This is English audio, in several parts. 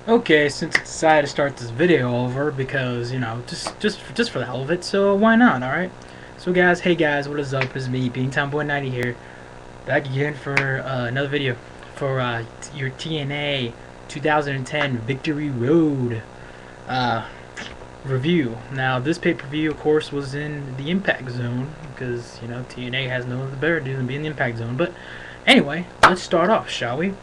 Okay, since I decided to start this video over because, you know, just for the hell of it, so why not, alright? So guys, hey guys, what is up? It's me, Beantown Boy 90 here, back again for another video for your TNA 2010 Victory Road uh, review. Now, this pay-per-view, of course, was in the Impact Zone because, you know, TNA has no other better to do than be in the Impact Zone. But anyway, let's start off, shall we?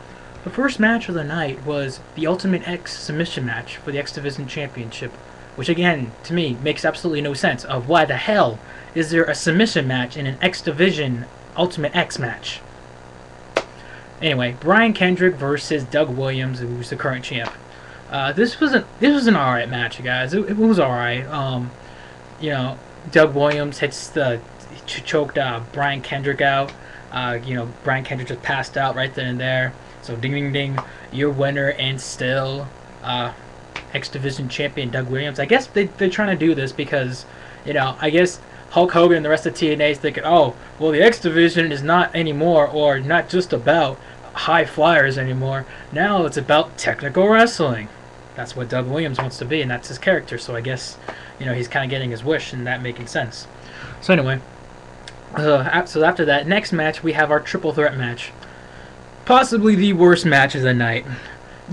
The first match of the night was the Ultimate X submission match for the X-Divison Championship, which again, to me, makes absolutely no sense of why the hell is there a submission match in an X-Division Ultimate X match. Anyway, Brian Kendrick versus Doug Williams, who's the current champ. This was an alright match, guys. It was alright. You know, Doug Williams choked Brian Kendrick out. You know, Brian Kendrick just passed out right then and there. So ding ding ding, your winner and still X-Division champion Doug Williams. I guess they're trying to do this because, you know, I guess Hulk Hogan and the rest of TNA is thinking, oh, well, the X-Division is not anymore, or not just about high flyers anymore. Now it's about technical wrestling. That's what Doug Williams wants to be, and that's his character. So I guess, you know, he's kind of getting his wish, and that making sense. So anyway, so after that, next match, we have our triple threat match. Possibly the worst match of the night.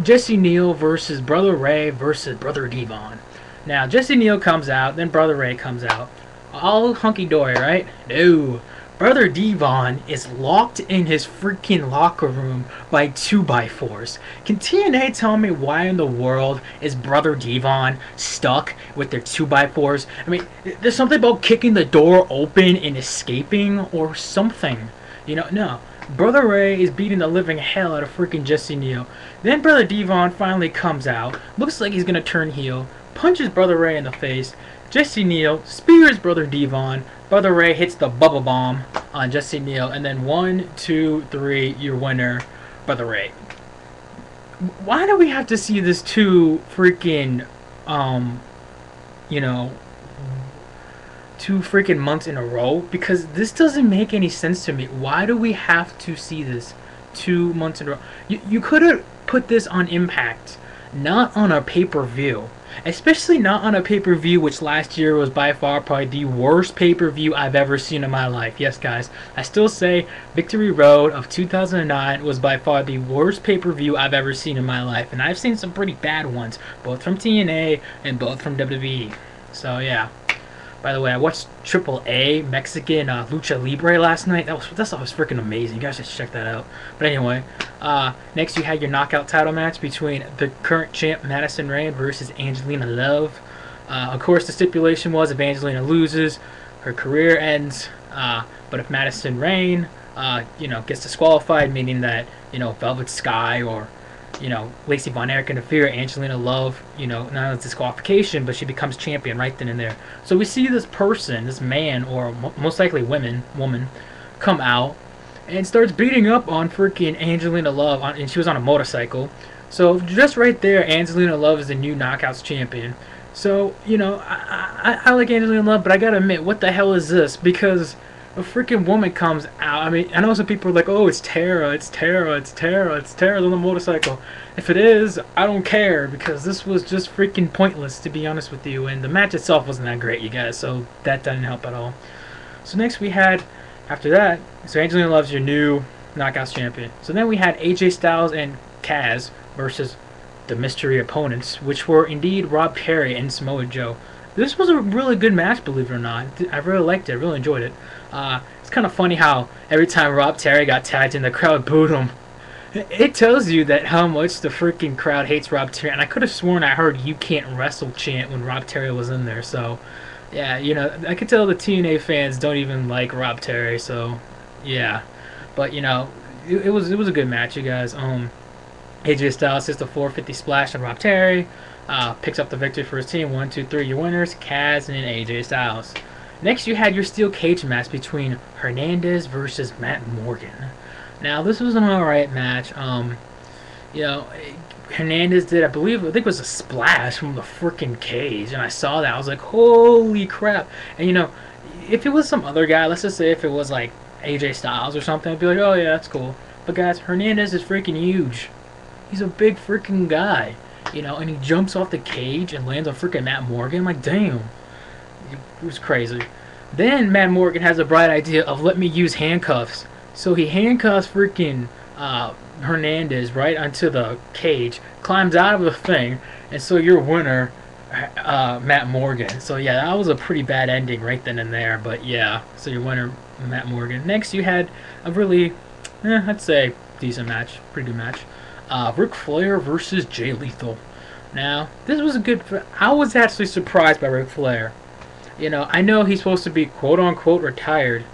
Jesse Neal versus Brother Ray versus Brother D-Von. Now, Jesse Neal comes out, then Brother Ray comes out. All hunky-dory, right? No. Brother D-Von is locked in his freaking locker room by 2x4s. Can TNA tell me why in the world is Brother D-Von stuck with their 2x4s? I mean, there's something about kicking the door open and escaping or something. You know, no. Brother Ray is beating the living hell out of freaking Jesse Neal. Then Brother D-Von finally comes out, looks like he's gonna turn heel, punches Brother Ray in the face. Jesse Neal spears Brother D-Von. Brother Ray hits the bubble bomb on Jesse Neal, and then 1, 2, 3, your winner, Brother Ray. Why do we have to see this two freaking, you know, 2 freaking months in a row? Because this doesn't make any sense to me. Why do we have to see this 2 months in a row? You could have put this on Impact, not on a pay-per-view. Especially not on a pay-per-view which last year was by far probably the worst pay-per-view I've ever seen in my life. Yes, guys, I still say Victory Road of 2009 was by far the worst pay-per-view I've ever seen in my life. And I've seen some pretty bad ones, both from TNA and both from WWE. So, yeah. By the way, I watched AAA Mexican Lucha Libre last night. That stuff was freaking amazing. You guys should check that out. But anyway, next you had your knockout title match between the current champ Madison Rayne versus Angelina Love. Of course, the stipulation was if Angelina loses, her career ends. But if Madison Rayne, you know, gets disqualified, meaning that, you know, Velvet Sky or, you know, Lacey Von Erich interfere, Angelina Love, you know, not only disqualification, but she becomes champion right then and there. So we see this person, this man, or most likely woman, come out and starts beating up on freaking Angelina Love, and she was on a motorcycle. So just right there, Angelina Love is the new Knockouts champion. So, you know, I like Angelina Love, but I gotta admit, what the hell is this? Because a freaking woman comes out. I mean, I know some people are like, oh, it's Tara on the motorcycle. If it is, I don't care, because this was just freaking pointless, to be honest with you, and the match itself wasn't that great, you guys, so that didn't help at all. So next we had, after that, so Angelina Love's your new Knockouts champion. So then we had AJ Styles and Kaz versus the mystery opponents, which were indeed Rob Perry and Samoe Joe. This was a really good match, believe it or not. I really liked it. I really enjoyed it. It's kind of funny how every time Rob Terry got tagged in, the crowd booed him. It tells you that how much the freaking crowd hates Rob Terry. And I could have sworn I heard "You Can't Wrestle" chant when Rob Terry was in there. So, yeah, you know, I could tell the TNA fans don't even like Rob Terry. So, yeah. But, you know, it was a good match, you guys. AJ Styles hits the 450 splash on Rob Terry. Picks up the victory for his team. 1, 2, 3, your winners, Kaz and AJ Styles. Next, you had your steel cage match between Hernandez versus Matt Morgan. Now, this was an alright match. You know, Hernandez did, I think it was a splash from the freaking cage, and I saw that. I was like, holy crap. And, you know, if it was some other guy, let's just say if it was like AJ Styles or something, I'd be like, oh yeah, that's cool. But guys, Hernandez is freaking huge. He's a big freaking guy. you know, and he jumps off the cage and lands on freaking Matt Morgan. I'm like, damn, it was crazy. Then Matt Morgan has a bright idea of let me use handcuffs. So he handcuffs freaking Hernandez right onto the cage, climbs out of the thing, and so your winner, Matt Morgan. So yeah, that was a pretty bad ending right then and there. But yeah, so your winner, Matt Morgan. Next, you had a really, I'd say, decent match, pretty good match. Ric Flair versus Jay Lethal. Now, this was a good. I was actually surprised by Ric Flair. You know, I know he's supposed to be quote unquote retired,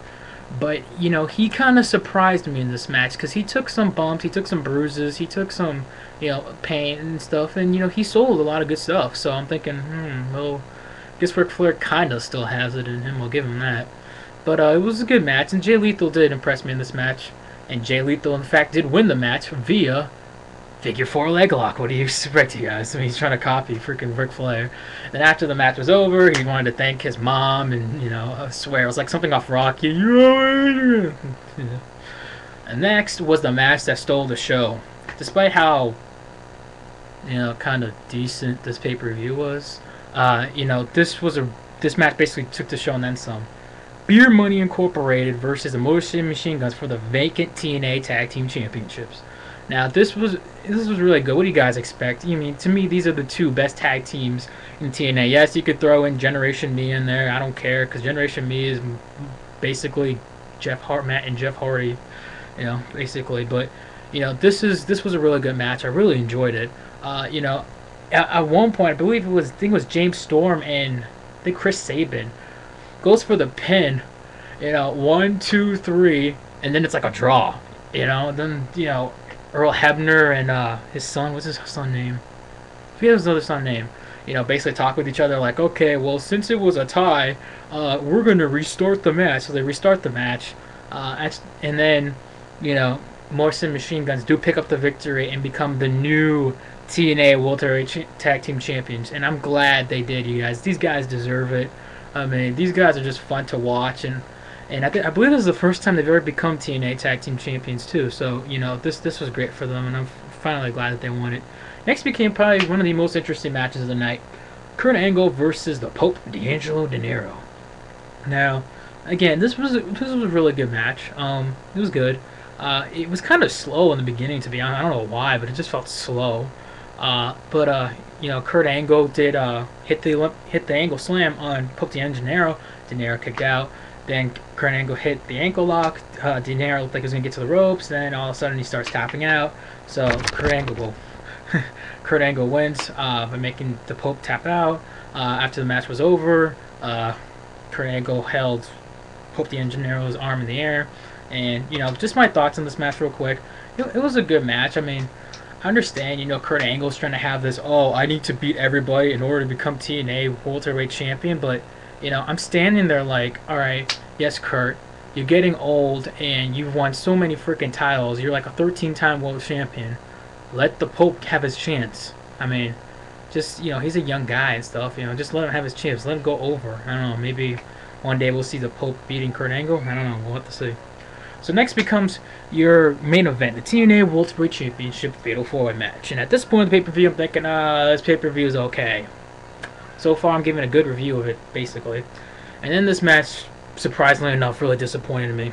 but you know, he kind of surprised me in this match because he took some bumps, he took some bruises, he took some, you know, pain and stuff, and you know, he sold a lot of good stuff. So I'm thinking, well, I guess Ric Flair kind of still has it in him. We'll give him that. But it was a good match, and Jay Lethal did impress me in this match. And Jay Lethal, in fact, did win the match via figure 4 leg lock. What do you expect, you guys? I mean, he's trying to copy freaking Ric Flair. Then after the match was over, he wanted to thank his mom, and, you know, I swear, it was like something off Rocky. And next was the match that stole the show. Despite how, you know, kind of decent this pay-per-view was, you know, this match basically took the show and then some. Beer Money Incorporated versus the Motor City Machine Guns for the vacant TNA Tag Team Championships. Now, this was really good. What do you guys expect? I mean, to me, these are the two best tag teams in TNA. Yes, you could throw in Generation Me in there. I don't care, because Generation Me is basically Matt and Jeff Hardy, you know, basically. But, you know, this was a really good match. I really enjoyed it. You know, at one point, I think it was James Storm and I think Chris Sabin goes for the pin, you know, 1, 2, 3, and then it's like a draw, you know. And then, you know, Earl Hebner and his son, what's his son name? I forget his other son name. You know, basically talk with each other like, okay, well, since it was a tie, we're gonna restart the match. So they restart the match, and then, you know, Morrison Machine Guns do pick up the victory and become the new TNA Welterweight Tag Team Champions. And I'm glad they did, you guys. These guys deserve it. I mean, these guys are just fun to watch, and I believe this is the first time they've ever become TNA Tag Team Champions too. So, you know, this was great for them, and I'm finally glad that they won it. Next became probably one of the most interesting matches of the night: Kurt Angle versus the Pope, D'Angelo De Niro. Now, again, this was a really good match. It was good. It was kind of slow in the beginning, to be honest. I don't know why, but it just felt slow. You know, Kurt Angle did hit the angle slam on Pope D'Angelo. De Niro kicked out. Then Kurt Angle hit the ankle lock. De Niro looked like he was gonna get to the ropes. Then all of a sudden he starts tapping out. So Kurt Angle wins by making the Pope tap out. After the match was over, Kurt Angle held Pope D'Angelo's arm in the air. And, you know, just my thoughts on this match real quick. It was a good match. I mean, I understand, you know, Kurt Angle's trying to have this, oh, I need to beat everybody in order to become TNA Welterweight Champion, but, you know, I'm standing there like, alright, yes, Kurt, you're getting old, and you've won so many freaking titles, you're like a 13-time world champion, let the Pope have his chance. I mean, just, you know, he's a young guy and stuff, you know, just let him have his chance, let him go over. I don't know, maybe one day we'll see the Pope beating Kurt Angle, I don't know, we'll have to see. So next becomes your main event, the TNA Welterweight Championship Fatal 4-Way match. And at this point in the pay-per-view, I'm thinking, this pay-per-view is okay. So far, I'm giving a good review of it, basically. And then this match, surprisingly enough, really disappointed me.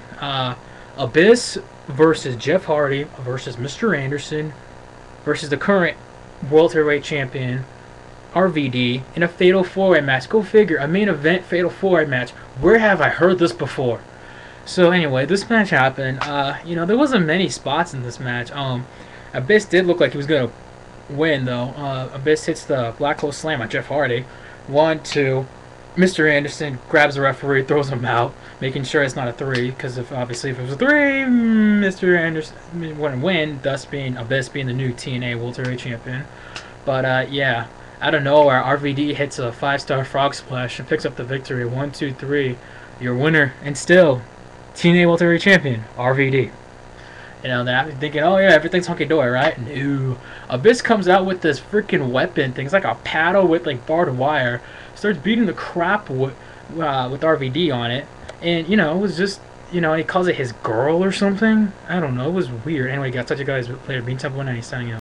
Abyss versus Jeff Hardy versus Mr. Anderson versus the current Welterweight Champion, RVD, in a Fatal 4-Way match. Go figure, a main event Fatal 4-Way match. Where have I heard this before? So anyway, this match happened. You know, there wasn't many spots in this match. Abyss did look like he was gonna win, though. Abyss hits the Black Hole Slam on Jeff Hardy. 1, 2. Mr. Anderson grabs the referee, throws him out, making sure it's not a 3, because obviously if it was a 3, Mr. Anderson wouldn't win, thus being Abyss being the new TNA Welterweight Champion. But yeah, out of nowhere, RVD hits a 5-star frog splash and picks up the victory. 1, 2, 3. Your winner, and still TNA Welterweight Champion, RVD. You know, then I'm thinking, oh yeah, everything's hunky-dory, right? No. Abyss comes out with this freaking weapon thing. It's like a paddle with like barbed wire. Starts beating the crap with RVD on it. And, you know, it was just, you know, he calls it his girl or something. I don't know. It was weird. Anyway, guys, touch you guys later. Being Temple 190 signing out.